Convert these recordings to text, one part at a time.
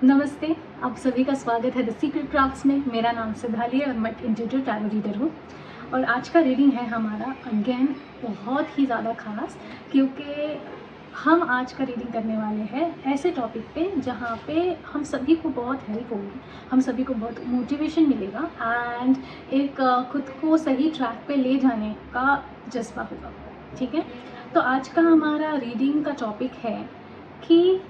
नमस्ते, आप सभी का स्वागत है द सीक्रेट क्राफ्ट्स में। मेरा नाम सिद्धाली है और मैं इंट्यूटिव टैरो रीडर हूँ। और आज का रीडिंग है हमारा अगेन बहुत ही ज़्यादा खास, क्योंकि हम आज का रीडिंग करने वाले हैं ऐसे टॉपिक पे जहाँ पे हम सभी को बहुत हेल्प होगी, हम सभी को बहुत मोटिवेशन मिलेगा एंड एक खुद को सही ट्रैक पे ले जाने का जज्बा होगा। ठीक है, तो आज का हमारा रीडिंग का टॉपिक है कि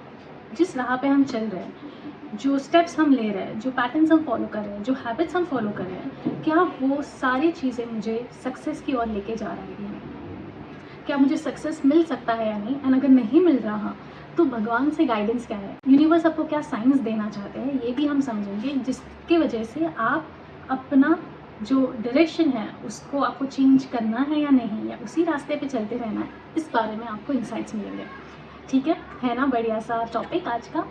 जिस राह पे हम चल रहे हैं, जो स्टेप्स हम ले रहे हैं, जो पैटर्न्स हम फॉलो कर रहे हैं, जो हैबिट्स हम फॉलो कर रहे हैं, क्या वो सारी चीज़ें मुझे सक्सेस की ओर लेके जा रही हैं? क्या मुझे सक्सेस मिल सकता है या नहीं? एंड अगर नहीं मिल रहा तो भगवान से गाइडेंस क्या है, यूनिवर्स आपको क्या साइंस देना चाहते हैं, ये भी हम समझेंगे, जिसकी वजह से आप अपना जो डायरेक्शन है उसको आपको चेंज करना है या नहीं, या उसी रास्ते पे चलते रहना है, इस बारे में आपको इंसाइट्स मिलेंगे। ठीक है ना? बढ़िया सा टॉपिक आज का।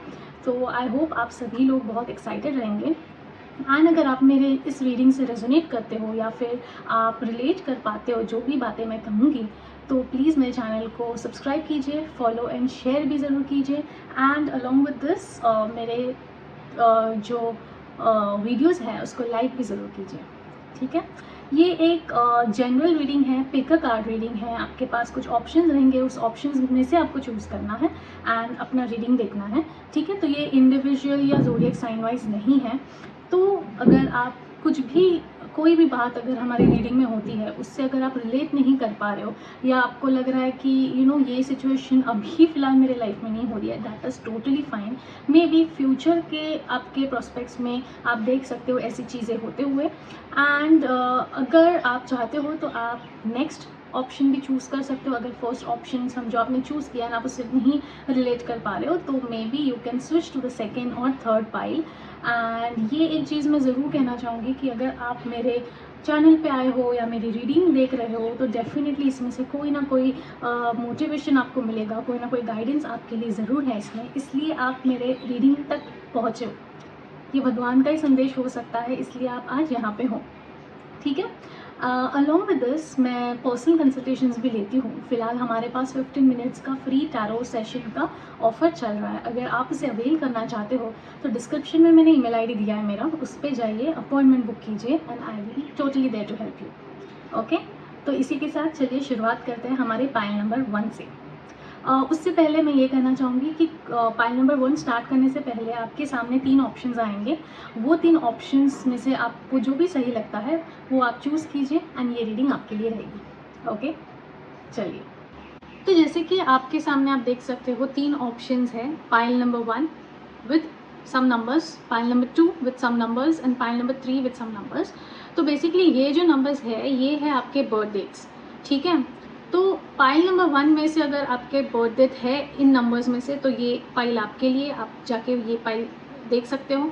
तो आई होप आप सभी लोग बहुत एक्साइटेड रहेंगे। एंड अगर आप मेरे इस रीडिंग से रेजोनेट करते हो या फिर आप रिलेट कर पाते हो जो भी बातें मैं कहूँगी, तो प्लीज़ मेरे चैनल को सब्सक्राइब कीजिए, फॉलो एंड शेयर भी ज़रूर कीजिए। एंड अलॉन्ग विद दिस मेरे जो वीडियोज़ हैं उसको लाइक भी ज़रूर कीजिए। ठीक है, ये एक जनरल रीडिंग है, पिक अ कार्ड रीडिंग है। आपके पास कुछ ऑप्शंस रहेंगे, उस ऑप्शंस में से आपको चूज़ करना है एंड अपना रीडिंग देखना है। ठीक है, तो ये इंडिविजुअल या ज़ोडिएक साइन वाइज नहीं है। तो अगर आप कुछ भी, कोई भी बात अगर हमारी रीडिंग में होती है, उससे अगर आप रिलेट नहीं कर पा रहे हो या आपको लग रहा है कि ये सिचुएशन अभी फ़िलहाल मेरे लाइफ में नहीं हो रही है, that is totally fine. May be future के आपके प्रोस्पेक्ट्स में आप देख सकते हो ऐसी चीज़ें होते हुए। एंड अगर आप चाहते हो तो आप नेक्स्ट ऑप्शन भी चूज़ कर सकते हो। अगर फर्स्ट ऑप्शन हम जो आपने चूज़ किया है आप उससे नहीं रिलेट कर पा रहे हो, तो maybe you can switch to the second और थर्ड पाइल। एंड ये एक चीज़ मैं ज़रूर कहना चाहूँगी कि अगर आप मेरे चैनल पे आए हो या मेरी रीडिंग देख रहे हो, तो डेफिनेटली इसमें से कोई ना कोई मोटिवेशन आपको मिलेगा, कोई ना कोई गाइडेंस आपके लिए ज़रूर है इसमें, इसलिए आप मेरे रीडिंग तक पहुँचे हो। ये भगवान का ही संदेश हो सकता है, इसलिए आप आज यहाँ पे हो। ठीक है, अलॉन्ग विद दिस मैं पर्सनल कंसल्टेशंस भी लेती हूँ। फिलहाल हमारे पास 15 मिनट्स का फ्री टैरो सेशन का ऑफर चल रहा है। अगर आप इसे अवेल करना चाहते हो तो डिस्क्रिप्शन में मैंने ईमेल आईडी दिया है मेरा, उस पर जाइए, अपॉइंटमेंट बुक कीजिए and I will totally there to help you. Okay, तो इसी के साथ चलिए शुरुआत करते हैं हमारे पाइल नंबर 1 से। उससे पहले मैं ये कहना चाहूँगी कि पाइल नंबर 1 स्टार्ट करने से पहले आपके सामने 3 ऑप्शंस आएंगे। वो 3 ऑप्शंस में से आपको जो भी सही लगता है वो आप चूज़ कीजिए एंड ये रीडिंग आपके लिए रहेगी। ओके, चलिए। तो जैसे कि आपके सामने आप देख सकते हो 3 ऑप्शंस हैं। Pile number 1 with some numbers, pile number 2 with some numbers and pile number 3 with some numbers. तो बेसिकली ये जो नंबर्स है ये है आपके बर्थ डेट्स। ठीक है, तो पाइल नंबर 1 में से अगर आपके बर्थ डेट है इन नंबर्स में से, तो ये पाइल आपके लिए, आप जाके ये पाइल देख सकते हो।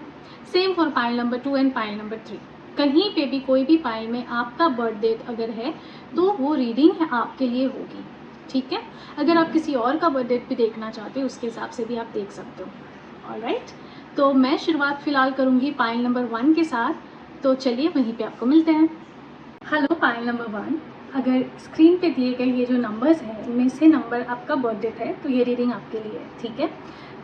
Same for pile number 2 and pile number 3। कहीं पे भी कोई भी पाइल में आपका बर्थ डेट अगर है तो वो रीडिंग आपके लिए होगी। ठीक है, अगर आप किसी और का बर्थ डेट भी देखना चाहते हो उसके हिसाब से भी आप देख सकते हो। ऑलराइट, तो मैं शुरुआत फिलहाल करूँगी पाइल नंबर 1 के साथ, तो चलिए वहीं पे आपको मिलते हैं। हेलो पाइल नंबर 1, अगर स्क्रीन पे दिए गए ये जो नंबर्स हैं इनमें से नंबर आपका बर्थ डेट है तो ये रीडिंग आपके लिए है। ठीक है,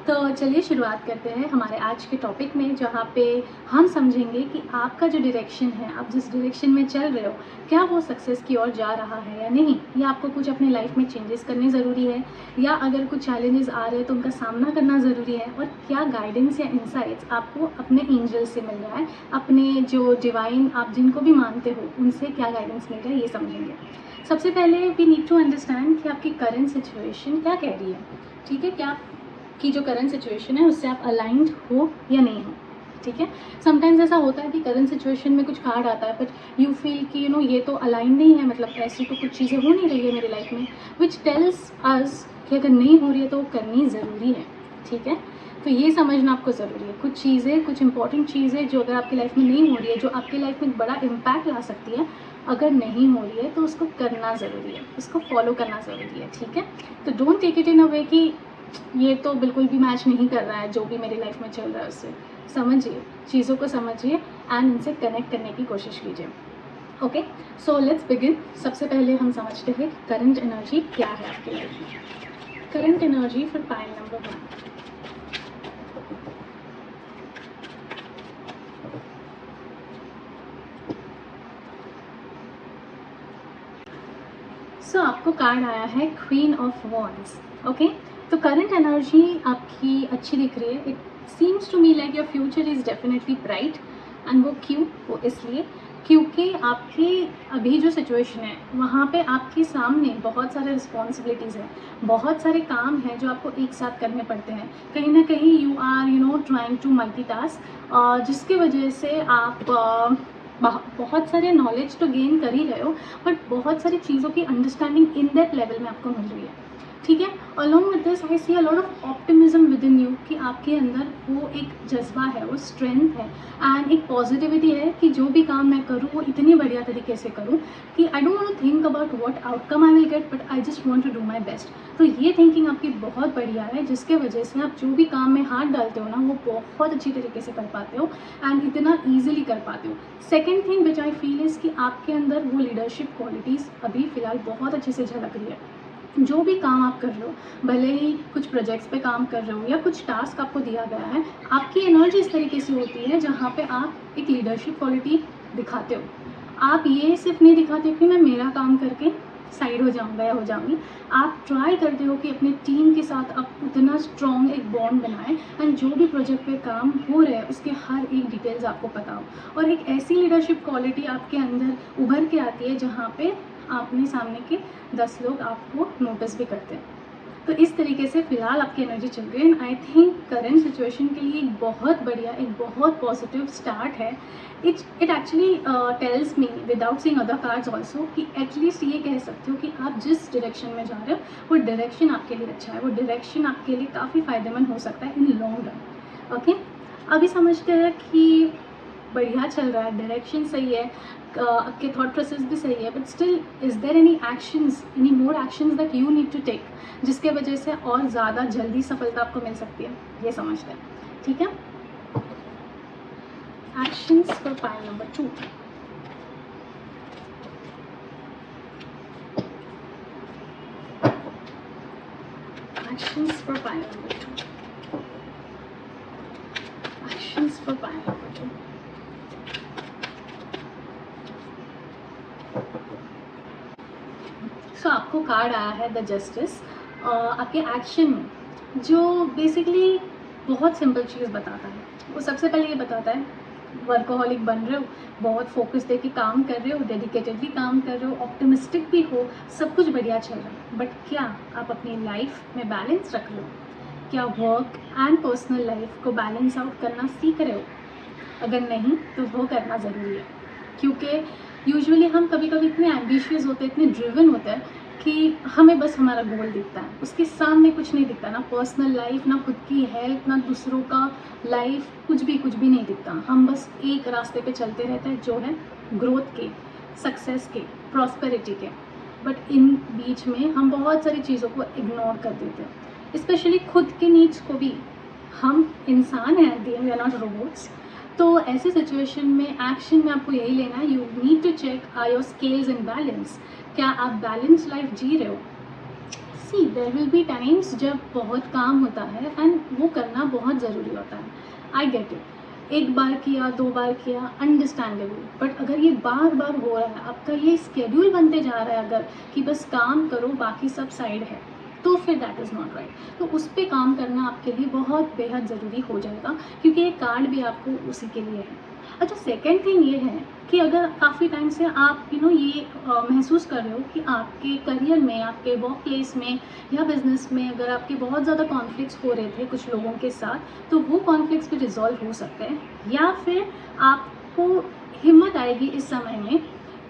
तो चलिए शुरुआत करते हैं हमारे आज के टॉपिक में, जहाँ पे हम समझेंगे कि आपका जो डायरेक्शन है, आप जिस डायरेक्शन में चल रहे हो, क्या वो सक्सेस की ओर जा रहा है या नहीं, या आपको कुछ अपने लाइफ में चेंजेस करने ज़रूरी है, या अगर कुछ चैलेंजेस आ रहे हैं तो उनका सामना करना ज़रूरी है, और क्या गाइडेंस या इंसाइट्स आपको अपने एंजल से मिल रहा है, अपने जो डिवाइन आप जिनको भी मानते हो उनसे क्या गाइडेंस मिल रहा है, ये समझेंगे। सबसे पहले वी नीड टू अंडरस्टैंड कि आपकी करंट सिचुएशन क्या कह रही है। ठीक है, क्या की जो करंट सिचुएशन है उससे आप अलाइंड हो या नहीं हो। ठीक है, समटाइम्स ऐसा होता है कि करंट सिचुएशन में कुछ कार्ड आता है बट यू फील कि ये तो अलाइन नहीं है, मतलब ऐसी तो कुछ चीज़ें हो नहीं रही है मेरी लाइफ में, विच टेल्स अस कि अगर नहीं हो रही है तो वो करनी ज़रूरी है। ठीक है, तो ये समझना आपको ज़रूरी है। कुछ चीज़ें, कुछ इंपॉर्टेंट चीज़ें जो अगर आपकी लाइफ में नहीं हो रही है, जो आपकी लाइफ में बड़ा इम्पैक्ट ला सकती है, अगर नहीं हो रही है तो उसको करना ज़रूरी है, उसको फॉलो करना ज़रूरी है। ठीक है, तो डोंट टेक इट इन अ वे कि ये तो बिल्कुल भी मैच नहीं कर रहा है जो भी मेरी लाइफ में चल रहा है उससे। समझिए, चीज़ों को समझिए एंड इनसे कनेक्ट करने की कोशिश कीजिए। Okay, so let's begin. सबसे पहले हम समझते हैं कि करंट एनर्जी क्या है आपकी लाइफ में। Current energy for pile number 1। So आपको कार्ड आया है क्वीन ऑफ वॉन्ड्स। ओके, तो करंट एनर्जी आपकी अच्छी दिख रही है। It seems to me like your future is definitely bright. And वो क्यों? वो इसलिए क्योंकि आपकी अभी जो सिचुएशन है वहाँ पे आपके सामने बहुत सारे रिस्पॉन्सिबिलिटीज़ हैं, बहुत सारे काम हैं जो आपको एक साथ करने पड़ते हैं। कहीं ना कहीं you are trying to multitask, जिसकी वजह से आप बहुत सारे नॉलेज तो गेन कर ही रहे हो, बट बहुत सारी चीज़ों की अंडरस्टैंडिंग इन दैट लेवल में आपको मिल रही है। ठीक है, along with this I see a lot of optimism within you, कि आपके अंदर वो एक जज्बा है, वो स्ट्रेंथ है एंड एक पॉजिटिविटी है कि जो भी काम मैं करूँ वो इतनी बढ़िया तरीके से करूँ कि I don't want to think about what outcome I will get, but I just want to do my best. तो ये थिंकिंग आपकी बहुत बढ़िया है, जिसके वजह से आप जो भी काम में हाथ डालते हो ना वो बहुत अच्छी तरीके से कर पाते हो एंड इतना ईजिली कर पाते हो। Second thing which I feel is कि आपके अंदर वो लीडरशिप क्वालिटीज़ अभी फ़िलहाल बहुत अच्छे से झलक रही है। जो भी काम आप कर रहे हो, भले ही कुछ प्रोजेक्ट्स पे काम कर रहे हो या कुछ टास्क आपको दिया गया है, आपकी एनर्जी इस तरीके से होती है जहाँ पे आप एक लीडरशिप क्वालिटी दिखाते हो। आप ये सिर्फ नहीं दिखाते हो कि मैं मेरा काम करके साइड हो जाऊँगा या हो जाऊँगी, आप ट्राई करते हो कि अपने टीम के साथ आप उतना स्ट्रॉन्ग एक बॉन्ड बनाएं एंड जो भी प्रोजेक्ट पे काम हो रहा है उसके हर एक डिटेल्स आपको पता हो, और एक ऐसी लीडरशिप क्वालिटी आपके अंदर उभर के आती है जहाँ पे आपने सामने के 10 लोग आपको नोटिस भी करते हैं। तो इस तरीके से फ़िलहाल आपकी एनर्जी चल रही है and I think current situation के लिए एक बहुत बढ़िया, एक बहुत पॉजिटिव स्टार्ट है। It actually tells me without seeing other cards also कि एटलीस्ट ये कह सकते हो कि आप जिस डायरेक्शन में जा रहे हो वो डायरेक्शन आपके लिए अच्छा है, वो डायरेक्शन आपके लिए काफ़ी फ़ायदेमंद हो सकता है इन लॉन्ग रन। ओके, अभी समझते हैं कि बढ़िया चल रहा है, डायरेक्शन सही है, आपके थॉट प्रोसेस भी सही है, but still is there any more actions that you need to take जिसके वजह से और ज़्यादा जल्दी सफलता आपको मिल सकती है, ये समझते हैं। ठीक है, actions for pile number 2। Actions for pile number 2। Actions for pile number 2। So आपको कार्ड आया है द जस्टिस। आपके एक्शन में जो बेसिकली बहुत सिंपल चीज़ बताता है, वो सबसे पहले ये बताता है वर्कोहॉलिक बन रहे हो, बहुत फोकस दे के काम कर रहे हो, डेडिकेटेडली काम कर रहे हो, ऑप्टिमिस्टिक भी हो, सब कुछ बढ़िया चल रहा है, बट क्या आप अपनी लाइफ में बैलेंस रख रहे हो? क्या वर्क एंड पर्सनल लाइफ को बैलेंस आउट करना सीख रहे हो? अगर नहीं तो वो करना ज़रूरी है, क्योंकि यूजुअली हम कभी कभी इतने एम्बिशियस होते हैं, इतने ड्रिवन होते हैं कि हमें बस हमारा गोल दिखता है, उसके सामने कुछ नहीं दिखता, ना पर्सनल लाइफ, ना खुद की हेल्थ, ना दूसरों का लाइफ, कुछ भी नहीं दिखता। हम बस एक रास्ते पे चलते रहते हैं जो है ग्रोथ के, सक्सेस के, प्रॉस्पेरिटी के, बट इन बीच में हम बहुत सारी चीज़ों को इग्नोर कर देते हैं, स्पेशली खुद के नीड्स को भी। हम इंसान हैं, वी आर नॉट रोबोट्स। तो ऐसे सिचुएशन में एक्शन में आपको यही लेना है, you need to check are your scales in balance. क्या आप बैलेंस लाइफ जी रहे हो? See there will be times जब बहुत काम होता है एंड वो करना बहुत ज़रूरी होता है, आई गेट इट। एक बार किया, 2 बार किया, अंडरस्टैंडेबल, बट अगर ये बार बार हो रहा है, आपका ये स्केड्यूल बनते जा रहा है अगर कि बस काम करो बाकी सब साइड है, तो फिर दैट इज़ नॉट राइट। तो उस पर काम करना आपके लिए बहुत बेहद ज़रूरी हो जाएगा, क्योंकि ये कार्ड भी आपको उसी के लिए है। अच्छा, सेकेंड थिंग ये है कि अगर काफ़ी टाइम से आप ये महसूस कर रहे हो कि आपके करियर में, आपके वर्क प्लेस में या बिजनेस में अगर आपके बहुत ज़्यादा कॉन्फ्लिक्ट्स हो रहे थे कुछ लोगों के साथ, तो वो कॉन्फ्लिक्ट्स भी रिजॉल्व हो सकते हैं, या फिर आपको हिम्मत आएगी इस समय में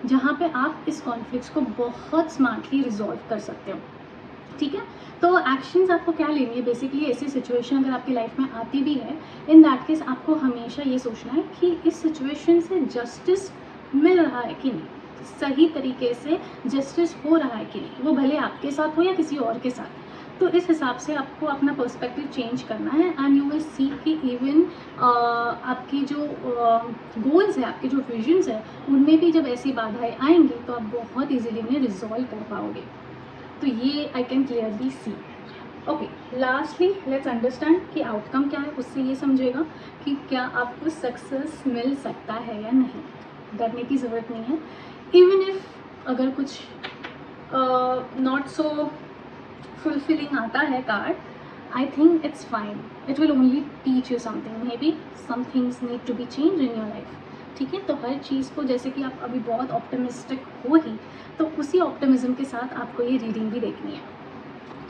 जहाँ पे आप इस कॉन्फ्लिक्ट्स को बहुत स्मार्टली रिजॉल्व कर सकते हो। ठीक है, तो एक्शंस आपको क्या लेनी है बेसिकली, ऐसी सिचुएशन अगर आपकी लाइफ में आती भी है, इन दैट केस आपको हमेशा ये सोचना है कि इस सिचुएशन से जस्टिस मिल रहा है कि नहीं, सही तरीके से जस्टिस हो रहा है कि नहीं, वो भले आपके साथ हो या किसी और के साथ। तो इस हिसाब से आपको अपना पर्सपेक्टिव चेंज करना है एंड यू विल सी कि इवन आपकी जो गोल्स है, आपके जो विजन्स है, उनमें भी जब ऐसी बाधाएं आएंगी तो आप बहुत ईजिली उन्हें रिजॉल्व कर पाओगे। तो ये I can clearly see. Okay, lastly let's understand कि आउटकम क्या है, उससे ये समझेगा कि क्या आपको सक्सेस मिल सकता है या नहीं। डरने की ज़रूरत नहीं है। इवन इफ अगर कुछ नॉट सो फुलफिलिंग आता है card, I think it's fine. It will only teach you something. Maybe some things need to be change in your life. ठीक है, तो हर चीज़ को, जैसे कि आप अभी बहुत ऑप्टिमिस्टिक हो ही, तो उसी ऑप्टिमिज्म के साथ आपको ये रीडिंग भी देखनी है.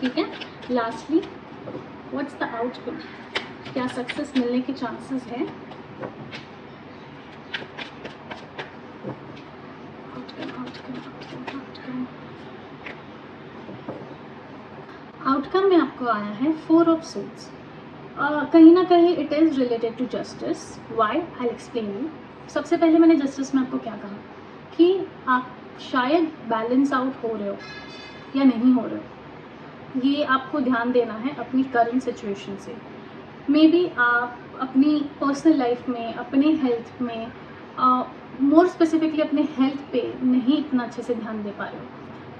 ठीक है. Lastly, what's the outcome? क्या सक्सेस मिलने के चांसेस है? आउटकम में आपको आया है 4 ऑफ सूट्स. कहीं ना कहीं it is related to justice. Why? I explain you. सबसे पहले मैंने जस्टिस में आपको क्या कहा कि आप शायद बैलेंस आउट हो रहे हो या नहीं हो रहे हो. ये आपको ध्यान देना है अपनी करंट सिचुएशन से. मे बी आप अपनी पर्सनल लाइफ में, अपने हेल्थ में, मोर स्पेसिफिकली अपने हेल्थ पे नहीं इतना अच्छे से ध्यान दे पा रहे हो.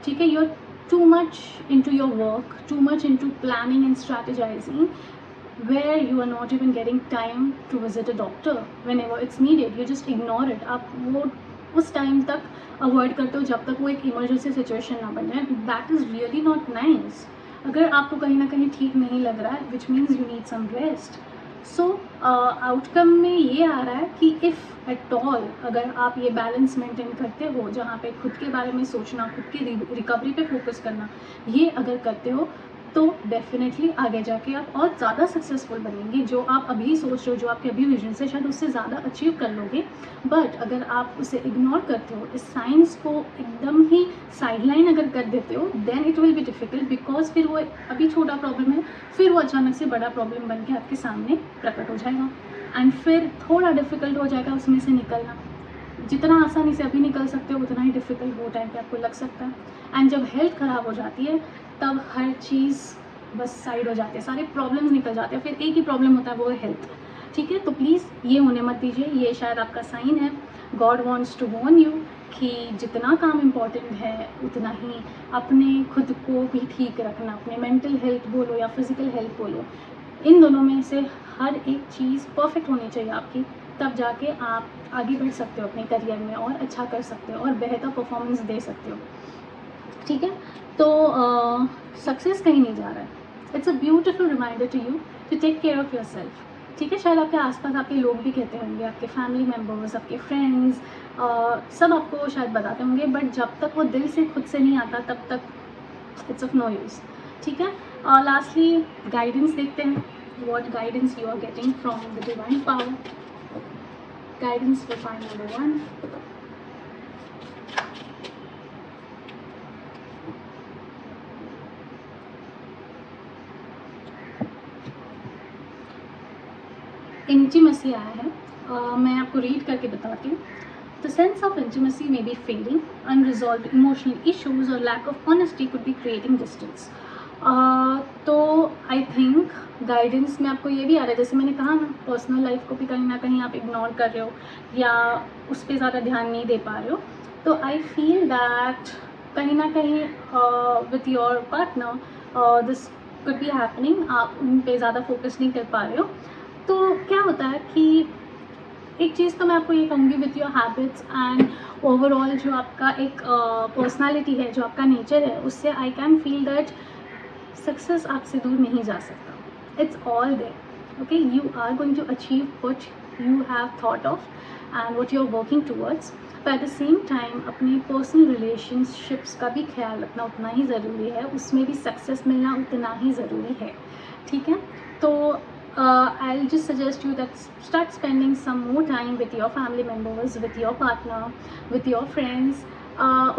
ठीक है. You are too much into your work, too much into planning and strategizing, where you are not even getting time to visit a doctor whenever it's needed. You just ignore it. आप वो उस time तक avoid करते हो जब तक वो एक इमरजेंसी सिचुएशन ना बन जाए. That is really not nice. अगर आपको कहीं ना कहीं ठीक नहीं लग रहा है, which means you need some rest. So outcome में ये आ रहा है कि इफ़ एट ऑल अगर आप ये बैलेंस मेंटेन करते हो, जहाँ पे खुद के बारे में सोचना, खुद की रिकवरी पे फोकस करना, ये अगर करते हो तो डेफिनेटली आगे जाके आप और ज़्यादा सक्सेसफुल बनेंगे. जो आप अभी सोच रहे हो, जो आपके अभी विजन से, शायद उससे ज़्यादा अचीव कर लोगे. बट अगर आप उसे इग्नोर करते हो, इस साइंस को एकदम ही साइडलाइन अगर कर देते हो, then it will be difficult. Because फिर वो अभी छोटा प्रॉब्लम है, फिर वो अचानक से बड़ा प्रॉब्लम बन के आपके सामने प्रकट हो जाएगा. एंड फिर थोड़ा डिफ़िकल्ट हो जाएगा उसमें से निकलना. जितना आसानी से अभी निकल सकते हो, उतना ही डिफ़िकल्ट वो टाइम पे आपको लग सकता है. एंड जब हेल्थ ख़राब हो जाती है, तब हर चीज़ बस साइड हो जाती है, सारे प्रॉब्लम्स निकल जाते हैं. फिर एक ही प्रॉब्लम होता है, वो है हेल्थ. ठीक है. तो प्लीज़ ये होने मत दीजिए. ये शायद आपका साइन है. God wants to warn you कि जितना काम इम्पॉर्टेंट है, उतना ही अपने खुद को भी ठीक रखना. अपने मेंटल हेल्थ बोलो या फिज़िकल हेल्थ बोलो, इन दोनों में से हर एक चीज़ परफेक्ट होनी चाहिए आपकी. तब जाके आप आगे बढ़ सकते हो अपने करियर में और अच्छा कर सकते हो और बेहतर परफॉर्मेंस दे सकते हो. ठीक है. तो सक्सेस कहीं नहीं जा रहा है. It's a beautiful reminder to you to take care of your self. ठीक है. शायद आपके आसपास आपके लोग भी कहते होंगे, आपके फैमिली मेम्बर्स, आपके फ्रेंड्स, सब आपको शायद बताते होंगे. बट जब तक वो दिल से खुद से नहीं आता, तब तक इट्स ऑफ नो यूज़. ठीक है. लास्टली गाइडेंस देखते हैं. What guidance you are getting from the divine power. Guidance for file number 1. Intimacy आया है. मैं आपको रीड करके बताती हूँ. The sense of intimacy may be fading. Unresolved emotional issues और lack of honesty could be creating distance. तो I think guidance में आपको ये भी आ रहा है, जैसे मैंने कहा ना, पर्सनल लाइफ को भी कहीं ना कहीं आप इग्नोर कर रहे हो या उस पर ज़्यादा ध्यान नहीं दे पा रहे हो. तो आई फील दैट कहीं ना कहीं with your partner this could be happening. आप उन पे ज़्यादा फोकस नहीं कर पा रहे हो. तो क्या होता है कि एक चीज़ तो मैं आपको ये कहूँगी, with your habits and overall जो आपका एक पर्सनालिटी है, जो आपका नेचर है, उससे I can feel that success आपसे दूर नहीं जा सकता. It's all there. Okay. You are going to achieve what you have thought of and what you are working towards. पर एट द सेम टाइम अपनी पर्सनल रिलेशनशिप्स का भी ख्याल रखना उतना ही ज़रूरी है. उसमें भी सक्सेस मिलना उतना ही ज़रूरी है. ठीक है. तो I'll just suggest you that start spending some more time with your family members, with your partner, with your friends.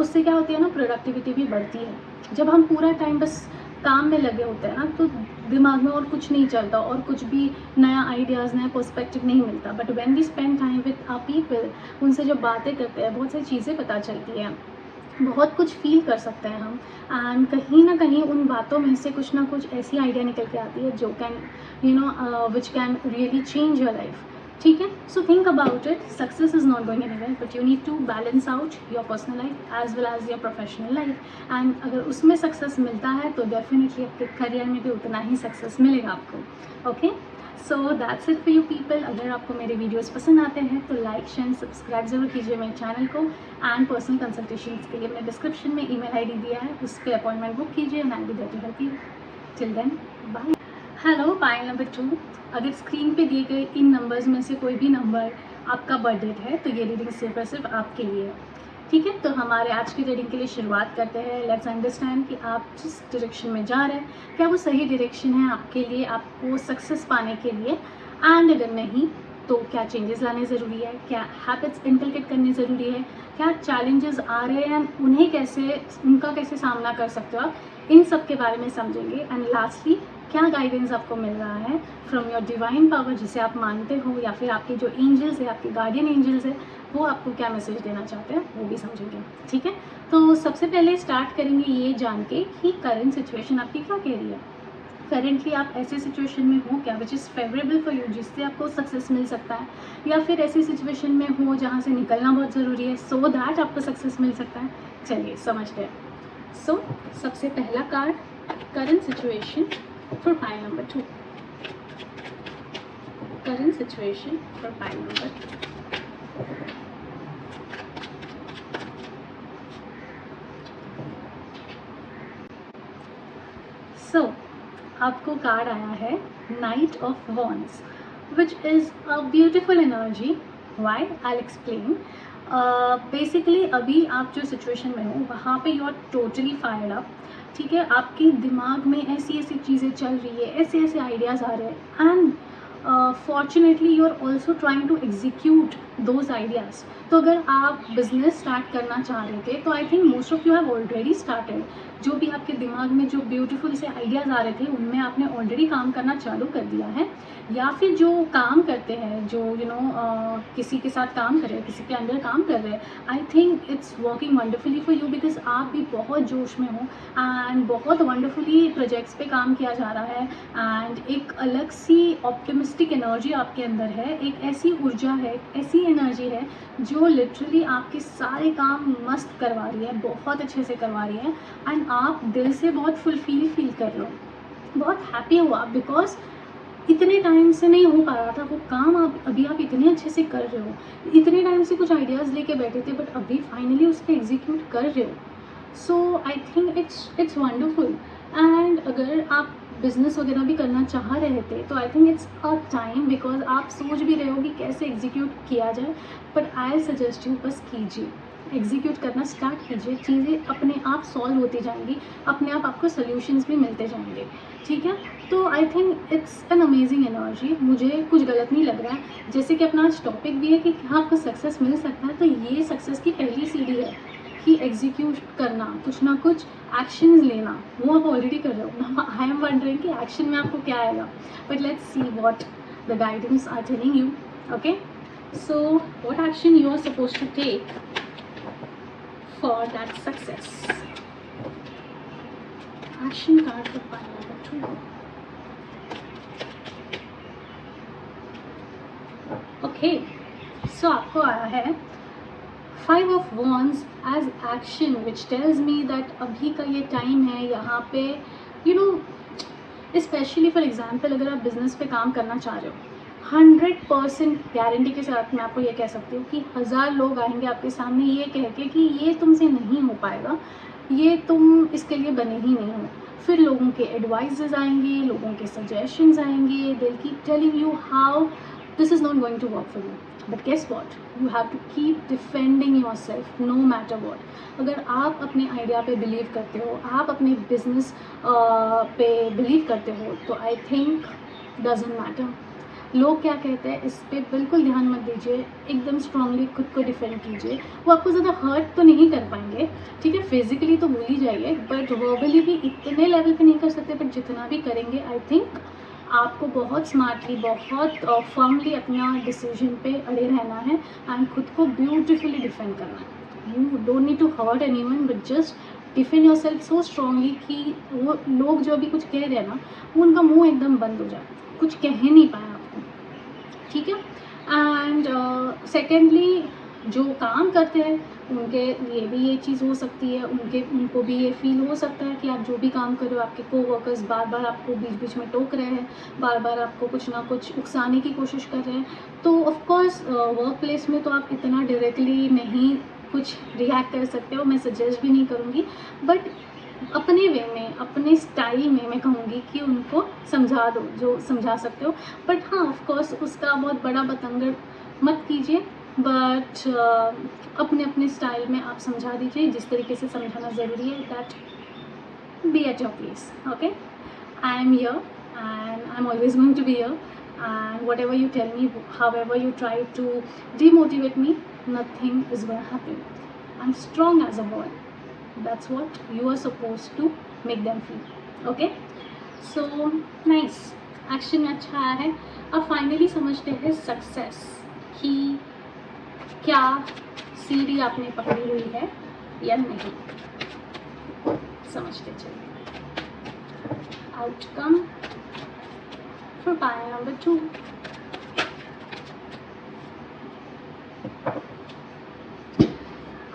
उससे क्या होती है ना, प्रोडक्टिविटी भी बढ़ती है. जब हम पूरा टाइम बस काम में लगे होते हैं ना, तो दिमाग में और कुछ नहीं चलता और कुछ भी नया आइडियाज़, नया पर्सपेक्टिव नहीं मिलता. But when we spend time with our people, उनसे जब बातें करते हैं, बहुत सारी चीज़ें पता चलती हैं, बहुत कुछ फील कर सकते हैं हम. एंड कहीं ना कहीं उन बातों में से कुछ ना कुछ ऐसी आइडिया निकल के आती है जो can which can really change your life. ठीक है. So think about it. Success is not going anywhere, but you need to balance out your personal life as well as your professional life. And अगर उसमें success मिलता है तो definitely आपके career में भी उतना ही सक्सेस मिलेगा आपको. Okay. So that's it for you people. अगर आपको मेरे वीडियोस पसंद आते हैं तो लाइक शेयर सब्सक्राइब ज़रूर कीजिए मेरे चैनल को। एंड पर्सनल कंसल्टेशन के लिए मैंने डिस्क्रिप्शन में ईमेल आईडी दिया है, उस पर अपॉइंटमेंट बुक कीजिए and I will be there to help you. Till then bye. Hello, pile number 2। अगर स्क्रीन पे दिए गए इन नंबर्स में से कोई भी नंबर आपका बर्थडे है तो ये रीडिंग सिर्फ और सिर्फ आपके लिए है, ठीक है। तो हमारे आज की रीडिंग के लिए शुरुआत करते हैं। लेट्स अंडरस्टैंड कि आप जिस डायरेक्शन में जा रहे हैं क्या वो सही डायरेक्शन है आपके लिए, आपको सक्सेस पाने के लिए। एंड अगर नहीं तो क्या चेंजेस लाने ज़रूरी है, क्या हैबिट्स इनकलकेट करनी ज़रूरी है, क्या चैलेंजेस आ रहे हैं उन्हें कैसे, उनका कैसे सामना कर सकते हो आप, इन सब के बारे में समझेंगे। एंड लास्टली क्या गाइडेंस आपको मिल रहा है फ्रॉम योर डिवाइन पावर जिसे आप मानते हो, या फिर आपके जो एंजल्स है, आपके गार्डियन एंजल्स है, वो आपको क्या मैसेज देना चाहते हैं वो भी समझेंगे, ठीक है। तो सबसे पहले स्टार्ट करेंगे ये जान के कि करंट सिचुएशन आपकी क्या कह रही है। करेंटली आप ऐसे सिचुएशन में हो क्या which is favourable for you, जिससे आपको सक्सेस मिल सकता है, या फिर ऐसी सिचुएशन में हो जहाँ से निकलना बहुत ज़रूरी है सो दैट आपको सक्सेस मिल सकता है। चलिए समझते हैं। सो सबसे पहला card, current situation for pile number 2। Current situation for pile number 2। So आपको कार्ड आया है knight of wands which is a beautiful energy. Why, I explain. Basically अभी आप जो सिचुएशन में हो वहाँ पे you are totally fired up, ठीक है। आपके दिमाग में ऐसी ऐसी चीज़ें चल रही है, ऐसे ऐसे आइडियाज़ आ रहे हैं and fortunately you are also trying to execute those ideas. तो अगर आप बिजनेस स्टार्ट करना चाह रहे थे तो I think most of you have already started. जो भी आपके दिमाग में जो ब्यूटीफुल से आइडियाज़ आ रहे थे उनमें आपने ऑलरेडी काम करना चालू कर दिया है, या फिर जो काम करते हैं, जो किसी के साथ काम कर रहे हैं, किसी के अंडर काम कर रहे हैं, आई think it's working wonderfully for you because आप भी बहुत जोश में हो एंड बहुत वंडरफुली प्रोजेक्ट्स पे काम किया जा रहा है। एंड एक अलग सी ऑप्टिमिस्टिक एनर्जी आपके अंदर है, एक ऐसी ऊर्जा है, एक ऐसी एनर्जी है जो लिटरली आपके सारे काम मस्त करवा रही है, बहुत अच्छे से करवा रही है। एंड आप दिल से बहुत फुलफिल फील कर रहे हो, बहुत हैप्पी हो आप, बिकॉज इतने टाइम से नहीं हो पा रहा था वो काम, आप इतने अच्छे से कर रहे हो। इतने टाइम से कुछ आइडियाज़ लेके बैठे थे बट अभी फाइनली उस पर एग्जीक्यूट कर रहे हो। So I think it's wonderful. And अगर आप बिजनेस वगैरह भी करना चाह रहे थे तो I think it's a time, because आप सोच भी रहे हो कि कैसे एग्जीक्यूट किया जाए, बट आई सजेस्ट यू बस कीजिए, एग्जीक्यूट करना स्टार्ट कीजिए, चीज़ें अपने आप सॉल्व होती जाएंगी, अपने आप आपको सोल्यूशंस भी मिलते जाएंगे, ठीक है। तो I think it's an amazing energy, मुझे कुछ गलत नहीं लग रहा है। जैसे कि अपना आज टॉपिक भी है कि हाँ आपको सक्सेस मिल सकता है, तो ये सक्सेस की पहली सीढ़ी है कि एग्जीक्यूट करना, कुछ ना कुछ एक्शन लेना, वो आप ऑलरेडी कर रहे हो। आई एम वंडरिंग कि एक्शन में आपको क्या आएगा, but let's see what the guidance are telling you. Okay, so what action you are supposed to take for that success. Action card for pile number 2. Okay, so आपको आया है 5 of Wands as action, which tells me that अभी का ये time है यहाँ पे, specially for example अगर आप बिजनेस पे काम करना चाह रहे हो, 100% गारंटी के साथ मैं आपको ये कह सकती हूँ कि 1000 लोग आएंगे आपके सामने ये कह के कि ये तुमसे नहीं हो पाएगा, ये तुम इसके लिए बने ही नहीं हो। फिर लोगों के एडवाइजेज आएंगे, लोगों के सजेशंस आएंगे, they will keep telling you how this is not going to work for you, but guess what, you have to keep defending your self no matter what. अगर आप अपने आइडिया पे बिलीव करते हो, आप अपने बिजनेस पे बिलीव करते हो, तो आई थिंक डजेंट मैटर लोग क्या कहते हैं, इस पर बिल्कुल ध्यान मत दीजिए, एकदम स्ट्रांगली खुद को डिफेंड कीजिए। वो आपको ज़्यादा हर्ट तो नहीं कर पाएंगे, ठीक है, फिजिकली तो भूल ही जाइए, बट वर्बली भी इतने लेवल पे नहीं कर सकते, बट जितना भी करेंगे आई थिंक आपको बहुत स्मार्टली, बहुत फर्मली अपना डिसीजन पे अड़े रहना है एंड खुद को ब्यूटिफुली डिफेंड करना है। You don't need to hurt anyone, but just defend your self so strongly कि वो लोग जो अभी कुछ कह रहे हैं ना, वो उनका मुँह एकदम बंद हो जाए, कुछ कह नहीं पाए आपको, ठीक है। एंड सेकेंडली जो काम करते हैं उनके लिए भी ये चीज़ हो सकती है, उनको भी ये फील हो सकता है कि आप जो भी काम कर रहे हो आपके कोवर्कर्स बार बार आपको बीच बीच में टोक रहे हैं, बार बार आपको कुछ ना कुछ उकसाने की कोशिश कर रहे हैं। तो ऑफ कोर्स वर्क प्लेस में तो आप इतना डायरेक्टली नहीं कुछ रिएक्ट कर सकते हो, मैं सजेस्ट भी नहीं करूँगी, बट अपने वे में, अपने स्टाइल में मैं कहूँगी कि उनको समझा दो जो समझा सकते हो। बट हाँ, ऑफ कोर्स उसका बहुत बड़ा बतंगड़ मत कीजिए, बट अपने अपने स्टाइल में आप समझा दीजिए, जिस तरीके से समझाना ज़रूरी है। That be at your place, okay. I am here and I'm always going to be here, and whatever you tell me, however you try to demotivate me, nothing is going to happen. I'm strong as a wall. That's what you are supposed to make them feel, okay? So nice, action में अच्छा आया है। अब finally समझते हैं success की क्या सीढ़ी आपने पकड़ी हुई है या नहीं, समझते चलिए। Outcome for pile number 2.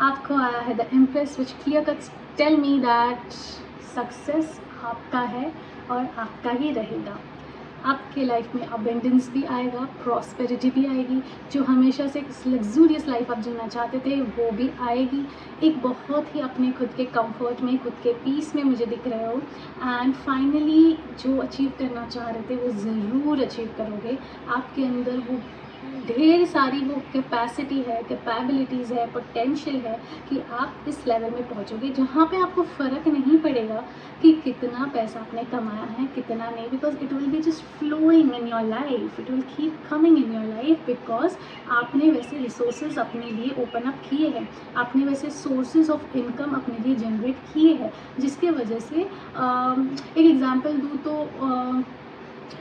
आपको आया है the empress which clear cuts tell me that success आपका है और आपका ही रहेगा। आपके लाइफ में अबेंडेंस भी आएगा, प्रॉस्पेरिटी भी आएगी, जो हमेशा से एक लग्जूरियस लाइफ आप जीना चाहते थे वो भी आएगी। एक बहुत ही अपने खुद के कंफर्ट में, खुद के पीस में मुझे दिख रहे हो, एंड फाइनली जो अचीव करना चाह रहे थे वो ज़रूर अचीव करोगे। आपके अंदर वो ढेर सारी वो कैपेसिटी है, कैपेबिलिटीज़ है, पोटेंशियल है कि आप इस लेवल में पहुंचोगे जहाँ पे आपको फ़र्क नहीं पड़ेगा कि कितना पैसा आपने कमाया है, कितना नहीं, because it will be just flowing in your life, it will keep coming in your life, because आपने वैसे रिसोर्सेज अपने लिए ओपन अप किए हैं, आपने वैसे सोर्सेज ऑफ इनकम अपने लिए जनरेट किए हैं, जिसके वजह से एक एग्जांपल दूँ तो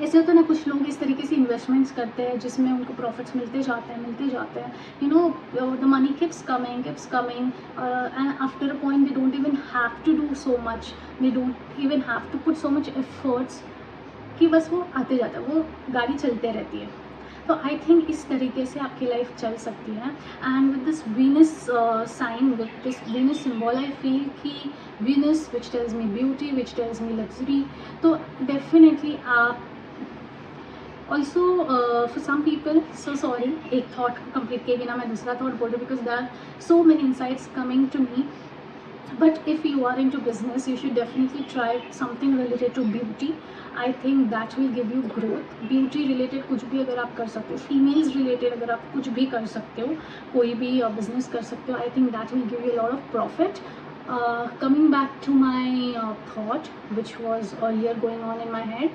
ऐसे होता है ना, कुछ लोग इस तरीके से इन्वेस्टमेंट्स करते हैं जिसमें उनको प्रॉफिट्स मिलते जाते हैं, you know, the money keeps coming and after a point they don't even have to do so much, they don't even have to put so much efforts कि बस वो आते जाता है, वो गाड़ी चलते रहती है। तो आई थिंक इस तरीके से आपकी लाइफ चल सकती है। And with this Venus sign, with this Venus symbol, I feel कि Venus which tells me beauty, which tells me luxury, तो डेफिनेटली आप also for some people, so sorry, एक थॉट कंप्लीट किए बिना मैं दूसरा थॉट बोल रही हूँ, because there are so many insights coming to me. But if you are into business, you should definitely try something related to beauty. I think that will give you growth. Beauty related कुछ भी अगर आप कर सकते हो, females related अगर आप कुछ भी कर सकते हो, कोई भी business कर सकते हो, I think that will give you a lot of profit. Coming back to my thought which was earlier going on in my head,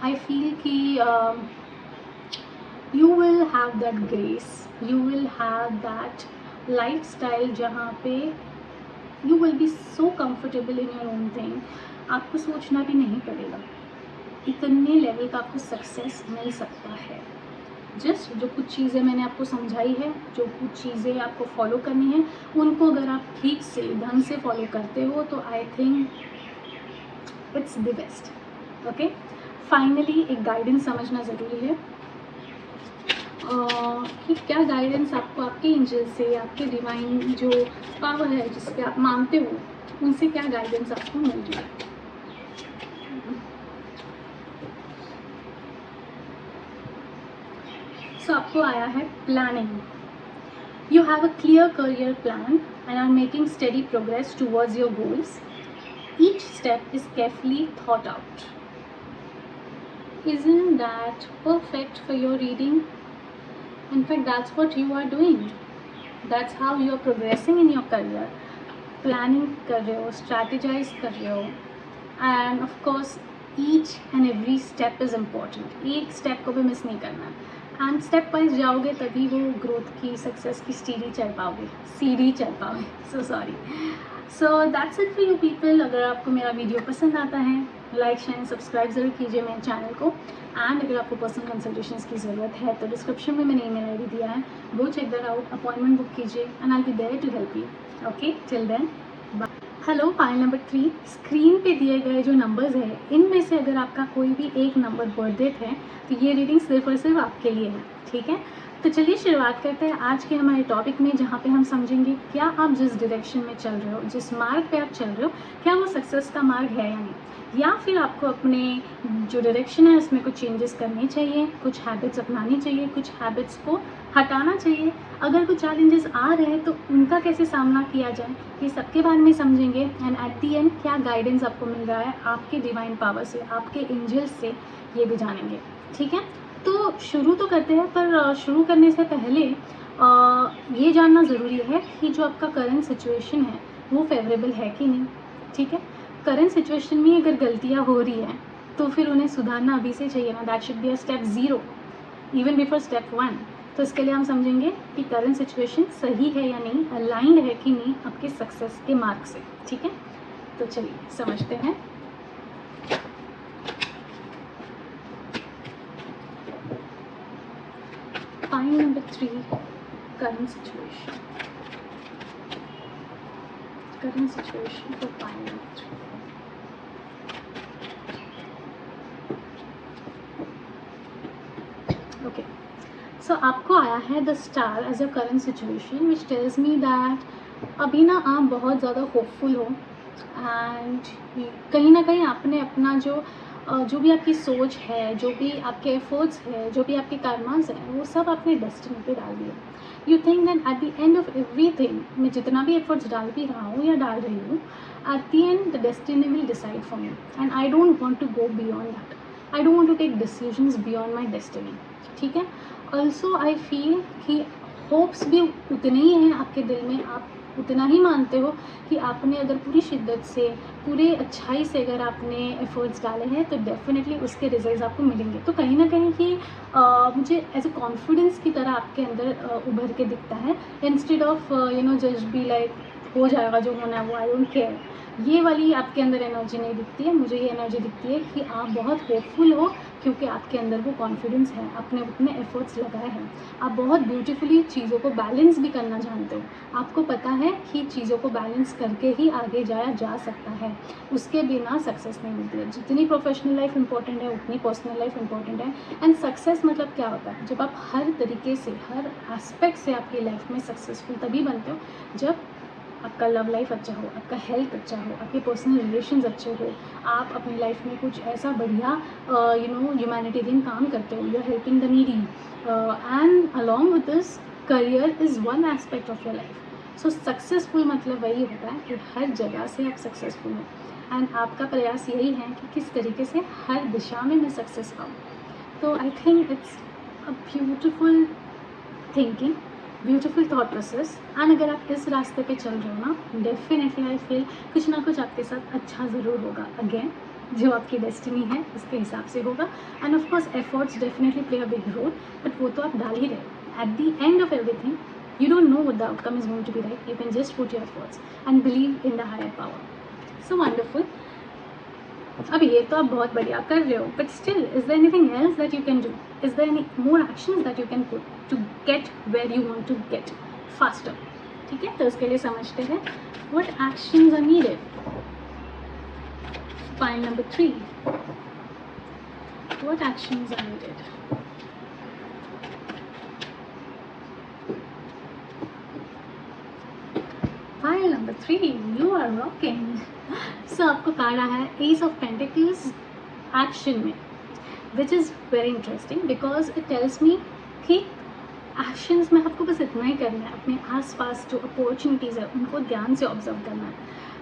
I feel कि you will have that grace, you will have that lifestyle जहाँ पे you will be so comfortable in your own thing, आपको सोचना भी नहीं पड़ेगा, इतने level का आपको सक्सेस मिल सकता है। जस्ट जो कुछ चीज़ें मैंने आपको समझाई है, जो कुछ चीज़ें आपको फॉलो करनी है, उनको अगर आप ठीक से ढंग से फॉलो करते हो तो I think it's the best, okay. Finally एक गाइडेंस समझना ज़रूरी है कि क्या गाइडेंस आपको आपके एंजल से, आपके डिवाइन जो पावर है जिस पे आप मानते हो, उनसे क्या गाइडेंस आपको मिल रही है। सो आपको आया है planning. You have a clear career plan and are making steady progress towards your goals. Each step is carefully thought out. Isn't that perfect for your reading? In fact, that's what you are doing. That's how you are progressing in your career. Planning कर रहे हो, strategize कर रहे हो, and of course each and every step is important. एक step को भी miss नहीं करना, and step वाइज जाओगे तभी वो ग्रोथ की, सक्सेस की सीढ़ी चढ़ पाओगे। So sorry. So that's it for you people. अगर आपको मेरा वीडियो पसंद आता है, लाइक शेयर सब्सक्राइब ज़रूर कीजिए मेरे चैनल को, एंड अगर आपको पर्सनल कंसल्टेशंस की ज़रूरत है तो डिस्क्रिप्शन में मैंने ईमेल आईडी दिया है, वो check that out, appointment book कीजिए, and I will be there to help you, okay. Till then, bye. Hello, file number 3, screen पे दिए गए जो नंबर्स हैं इनमें से अगर आपका कोई भी एक नंबर बर्थडे है तो ये रीडिंग सिर्फ और सिर्फ आपके लिए है, ठीक है। तो चलिए शुरुआत करते हैं आज के हमारे टॉपिक में, जहाँ पे हम समझेंगे क्या आप जिस डायरेक्शन में चल रहे हो, जिस मार्ग पे आप चल रहे हो, क्या वो सक्सेस का मार्ग है या नहीं, या फिर आपको अपने जो डायरेक्शन है उसमें कुछ चेंजेस करने चाहिए, कुछ हैबिट्स अपनानी चाहिए, कुछ हैबिट्स को हटाना चाहिए। अगर कुछ चैलेंजेस आ रहे हैं तो उनका कैसे सामना किया जाए, ये सबके बारे में समझेंगे। एंड एट दी एंड क्या गाइडेंस आपको मिल रहा है आपके डिवाइन पावर से, आपके एंजल्स से, ये भी जानेंगे। ठीक है, तो शुरू तो करते हैं, पर शुरू करने से पहले ये जानना ज़रूरी है कि जो आपका करंट सिचुएशन है वो फेवरेबल है कि नहीं। ठीक है, करंट सिचुएशन में अगर गलतियाँ हो रही हैं तो फिर उन्हें सुधारना अभी से चाहिए ना। That should be a step 0 even before step 1। तो इसके लिए हम समझेंगे कि करंट सिचुएशन सही है या नहीं, अलाइंड है कि नहीं आपके सक्सेस के मार्ग से। ठीक है, तो चलिए समझते हैं। Point number 3, current situation. Current situation for point number 3. Okay, so आपको आया है the star as a current situation which tells me that अभी ना आप बहुत ज़्यादा होपफुल हो, एंड कहीं ना कहीं आपने अपना जो भी आपकी सोच है, जो भी आपके एफर्ट्स है, जो भी आपके कर्मास हैं, वो सब आपने डेस्टिनी पे डाल दिया। You think that at the end of everything, मैं जितना भी एफर्ट्स डाल भी रहा हूँ या डाल रही हूँ, at the end the destiny will decide for me, and I don't want to go beyond that. I don't want to take decisions beyond my destiny. ठीक है, ऑल्सो आई फील कि होप्स भी उतने ही हैं आपके दिल में, आप उतना ही मानते हो कि आपने अगर पूरी शिद्दत से, पूरे अच्छाई से अगर आपने एफर्ट्स डाले हैं तो डेफिनेटली उसके रिजल्ट्स आपको मिलेंगे। तो कहीं ना कहीं कि मुझे एज ए कॉन्फिडेंस की तरह आपके अंदर उभर के दिखता है, instead of just be like हो जाएगा जो होना है वो, आई डोंट केयर। ये वाली आपके अंदर एनर्जी नहीं दिखती है। मुझे ये एनर्जी दिखती है कि आप बहुत होपफुल हो, क्योंकि आपके अंदर वो कॉन्फिडेंस है, आपने उतने एफर्ट्स लगाए हैं, आप बहुत ब्यूटीफुली चीज़ों को बैलेंस भी करना जानते हो। आपको पता है कि चीज़ों को बैलेंस करके ही आगे जाया जा सकता है, उसके बिना सक्सेस नहीं मिलती है। जितनी प्रोफेशनल लाइफ इंपॉर्टेंट है उतनी पर्सनल लाइफ इंपॉर्टेंट है। एंड सक्सेस मतलब क्या होता है, जब आप हर तरीके से, हर एस्पेक्ट से आपकी लाइफ में सक्सेसफुल तभी बनते हो जब आपका लव लाइफ अच्छा हो, आपका हेल्थ अच्छा हो, आपके पर्सनल रिलेशंस अच्छे हो, आप अपनी लाइफ में कुछ ऐसा बढ़िया ह्यूमैनिटेरियन काम करते हो, you are helping the needy, and along with this career is one aspect of your life. So successful मतलब वही होता है कि हर जगह से आप सक्सेसफुल हो, एंड आपका प्रयास यही है कि किस तरीके से हर दिशा में मैं सक्सेस पाऊँ। तो I think it's a beautiful thinking, beautiful thought process. And अगर आप इस रास्ते पे चल रहे हो ना, डेफिनेटली आई फील कुछ ना कुछ आपके साथ अच्छा ज़रूर होगा। अगेन, जो आपकी डेस्टिनी है उसके हिसाब से होगा। And of course efforts definitely play a big role, but वो तो आप डाल ही रहे हो। At the end of everything you don't know what the outcome is going to be like. You can just put your efforts and believe in the higher power. So wonderful. अब ये तो आप बहुत बढ़िया कर रहे हो, but still is there anything else that you can do, is there any more actions that you can put to get where you want to get faster. ठीक है, तो उसके लिए समझते हैं what actions are needed. Point number 3, what actions are needed. Pile number 3, you are rocking. So आपको card आया है एस ऑफ पेंटिकल्स एक्शन में, which is very interesting because it tells me कि एक्शंस में आपको बस इतना ही करना है, अपने आसपास जो अपॉर्चुनिटीज़ है उनको ध्यान से ऑब्जर्व करना है।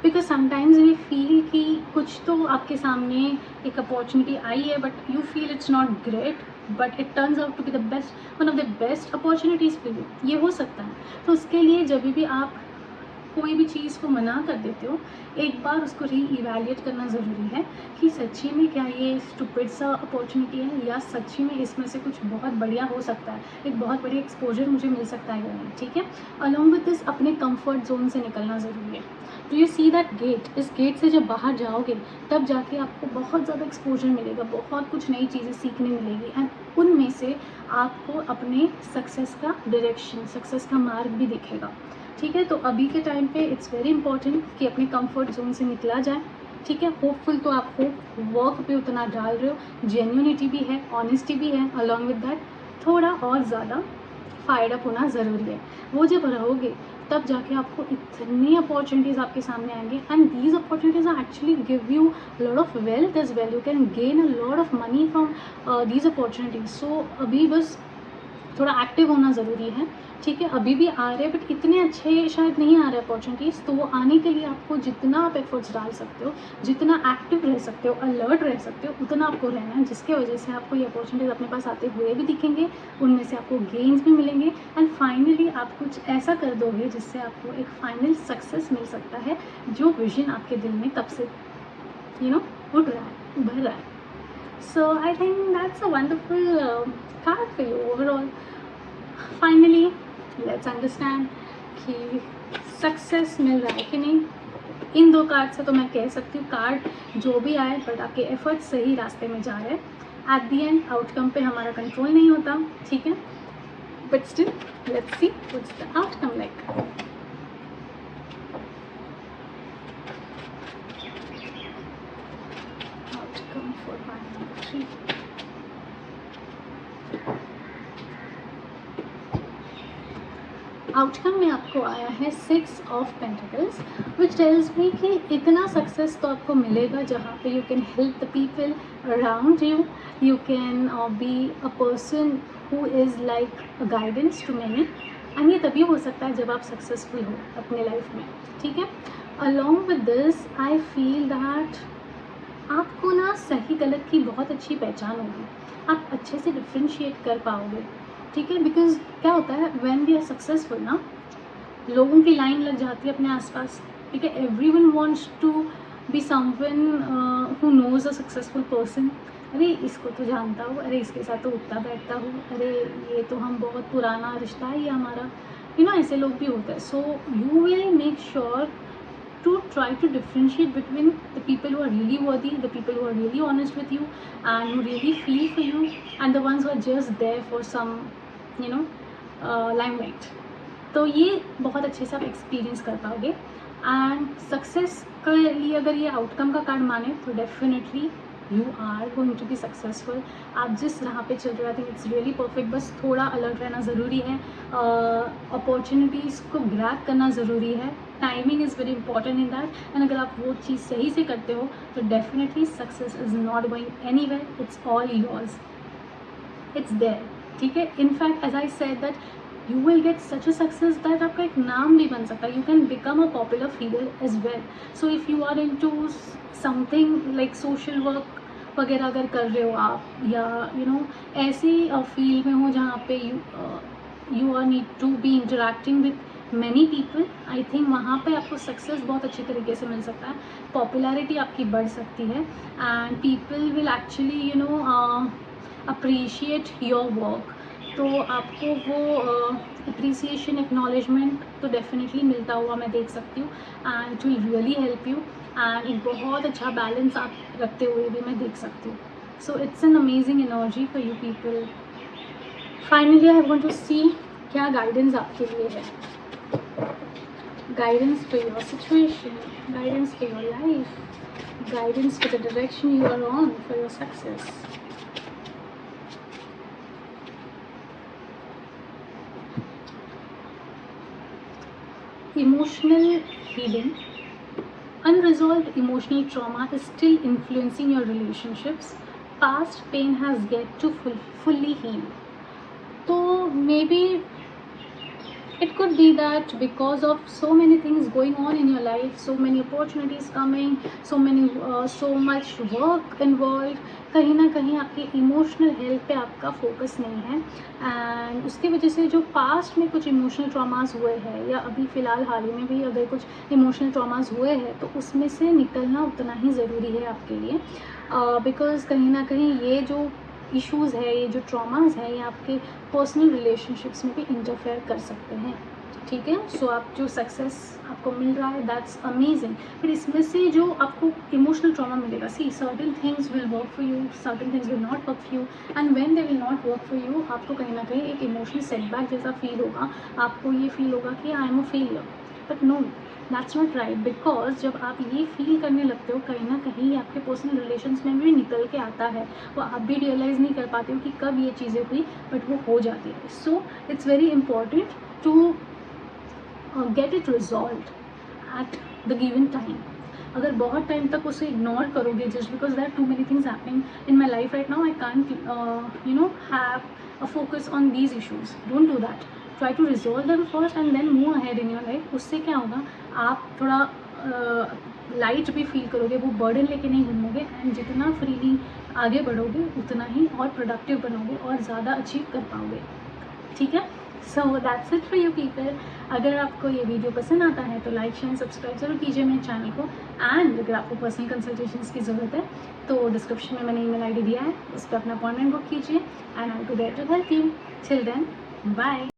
बिकॉज समटाइम्स वी फील कि कुछ तो आपके सामने एक अपॉर्चुनिटी आई है, but you feel it's not great, but it turns out to be the best, one of the best opportunities for you. ये हो सकता है। तो उसके लिए जब भी आप कोई भी चीज़ को मना कर देते हो, एक बार उसको री-इवैल्यूएट करना ज़रूरी है कि सच्ची में क्या ये स्टूपिड सा अपॉर्चुनिटी है, या सच्ची में इसमें से कुछ बहुत बढ़िया हो सकता है, एक बहुत बड़ी एक्सपोजर मुझे मिल सकता है या नहीं। ठीक है, अलॉन्ग विद दिस अपने कंफर्ट जोन से निकलना ज़रूरी है। Do you see that get, इस गेट से जब बाहर जाओगे तब जाके आपको बहुत ज़्यादा एक्सपोजर मिलेगा, बहुत कुछ नई चीज़ें सीखने मिलेगी, एंड उनमें से आपको अपने सक्सेस का डायरेक्शन, सक्सेस का मार्ग भी दिखेगा। ठीक है, तो अभी के टाइम पे इट्स वेरी इंपॉर्टेंट कि अपने कंफर्ट जोन से निकला जाए। ठीक है, होपफुल तो आप हो, वर्क पे उतना डाल रहे हो, जेन्युइनिटी भी है, ऑनेस्टी भी है, अलॉन्ग विद दैट थोड़ा और ज़्यादा फायर्ड अप होना ज़रूरी है। वो जब रहोगे तब जाके आपको इतनी अपॉर्चुनिटीज़ आपके सामने आएंगे, and these opportunities are actually give you lot of wealth as well, you can gain a lot of money from these opportunities. सो अभी बस थोड़ा एक्टिव होना ज़रूरी है, ठीक है। अभी भी आ रहे हैं बट इतने अच्छे शायद नहीं आ रहे अपॉर्चुनिटीज़, तो वो आने के लिए आपको जितना आप एफर्ट्स डाल सकते हो, जितना एक्टिव रह सकते हो, अलर्ट रह सकते हो, उतना आपको रहना है, जिसके वजह से आपको ये अपॉर्चुनिटीज़ अपने पास आते हुए भी दिखेंगे, उनमें से आपको गेन्स भी मिलेंगे, एंड फाइनली आप कुछ ऐसा कर दोगे जिससे आपको एक फाइनल सक्सेस मिल सकता है, जो विजन आपके दिल में तब से उठ रहा है, उभर रहा है। So I think that's a wonderful card for you overall. Finally, let's understand कि सक्सेस मिल रहा है कि नहीं। इन 2 कार्ड से तो मैं कह सकती हूँ कार्ड जो भी आए बट आपके एफर्ट्स सही रास्ते में जा रहे हैं। एट दी एंड आउटकम पे हमारा कंट्रोल नहीं होता, ठीक है, but still let's see what's the outcome like. Outcome for 3 outcome में आपको आया है 6 of pentacles, which tells me कि इतना सक्सेस तो आपको मिलेगा जहाँ पे you can help the people around you, you can be a person who is like a guidance to many, and ये तभी हो सकता है जब आप सक्सेसफुल हो अपने लाइफ में, ठीक है। Along with this I feel that आपको ना सही गलत की बहुत अच्छी पहचान होगी, आप अच्छे से डिफ्रेंशिएट कर पाओगे, ठीक है। बिकॉज क्या होता है व्हेन वी आर सक्सेसफुल ना, लोगों की लाइन लग जाती है अपने आसपास, ठीक है। Everyone wants to be someone who knows a successful person. अरे इसको तो जानता हूँ, अरे इसके साथ तो उठता बैठता हूँ, अरे ये तो हम बहुत पुराना रिश्ता है ये हमारा, ऐसे लोग भी होते हैं। So you will make sure to try to differentiate between the people who are really worthy, the people who are really honest with you and who really feel for you, and the ones who are just there for some limelight. तो ये बहुत अच्छे से आप experience कर पाओगे, and success के लिए अगर ये आउटकम का कार्ड माने तो definitely you are going to be successful. आप जिस राह पे चल रहे हो I think it's really perfect, बस थोड़ा अलर्ट रहना ज़रूरी है, अपॉर्चुनिटीज़ को ग्रैब करना ज़रूरी है, timing is very important in that, and अगर आप वो चीज़ सही से करते हो तो definitely success is not going anywhere, it's all yours, it's there, ठीक है। In fact as I said that you will get such a success that आपका एक नाम भी बन सकता है, you can become a popular figure as well. So if you are into something like social work वगैरह अगर कर रहे हो आप, या ऐसी फील्ड में हो जहाँ पे you are need to be interacting with many people, I think वहाँ पे आपको सक्सेस बहुत अच्छी तरीके से मिल सकता है, पॉपुलैरिटी आपकी बढ़ सकती है, and people will actually appreciate your work. तो आपको वो अप्रिसिएशन एक्नॉलेजमेंट तो डेफिनेटली मिलता हुआ मैं देख सकती हूँ, and it will really help you, and एक बहुत अच्छा बैलेंस आप रखते हुए भी मैं देख सकती हूँ। So it's an amazing energy for you people. Finally I want to see क्या गाइडेंस आपके लिए है, guidance for your situation, guidance for your life, guidance for the direction you are on for your success. Emotional healing. Unresolved emotional trauma is still influencing your relationships. Past pain has yet to fully heal. So maybe it could be that because of so many things going on in your life, so many opportunities coming, so much work involved, कहीं ना कहीं आपकी emotional health पे आपका focus नहीं है, and उसकी वजह से जो पास्ट में कुछ इमोशनल ट्रॉमास हुए हैं या अभी फ़िलहाल हाल ही में भी अगर कुछ इमोशनल ट्रॉमास हुए हैं तो उसमें से निकलना उतना ही ज़रूरी है आपके लिए, बिकॉज़ कहीं ना कहीं ये जो इश्यूज़ है, ये जो ट्रॉमास हैं, ये आपके पर्सनल रिलेशनशिप्स में भी इंटरफेयर कर सकते हैं, ठीक है। सो आप जो सक्सेस आपको मिल रहा है दैट्स अमेजिंग, फिर इसमें से जो आपको इमोशनल ट्रॉमा मिलेगा, सी certain things will work for you, certain things will not work for you, and when they will not work for you आपको कहीं ना कहीं एक इमोशनल सेटबैक जैसा फील होगा, आपको ये फील होगा कि I am a failure, but no, that's not right, because जब आप ये फील करने लगते हो कहीं ना कहीं आपके पर्सनल रिलेशंस में भी निकल के आता है, वो आप भी रियलाइज़ नहीं कर पाते हो कि कब ये चीज़ें हुई, बट वो हो जाती है. So it's very important to get it resolve at the given time. अगर बहुत टाइम तक उसे इग्नोर करोगे just because there are too many things happening in my life right now, I can't have a focus on these issues. Don't do that. Try to resolve them first and then move ahead in your life. उससे क्या होगा, आप थोड़ा light भी feel करोगे, वो burden लेके नहीं घूमोगे, एंड जितना फ्रीली आगे बढ़ोगे उतना ही और प्रोडक्टिव बनोगे और ज़्यादा अचीव कर पाओगे. ठीक है, so that's it for you people. अगर आपको ये वीडियो पसंद आता है तो लाइक शेयर सब्सक्राइब जरूर कीजिए मेरे चैनल को. एंड अगर आपको पर्सनल कंसल्टेशंस की ज़रूरत है तो डिस्क्रिप्शन में मैंने ईमेल आईडी दिया है, उस पर अपना अपॉइंटमेंट बुक कीजिए, and I will be there to help you. Till then, bye.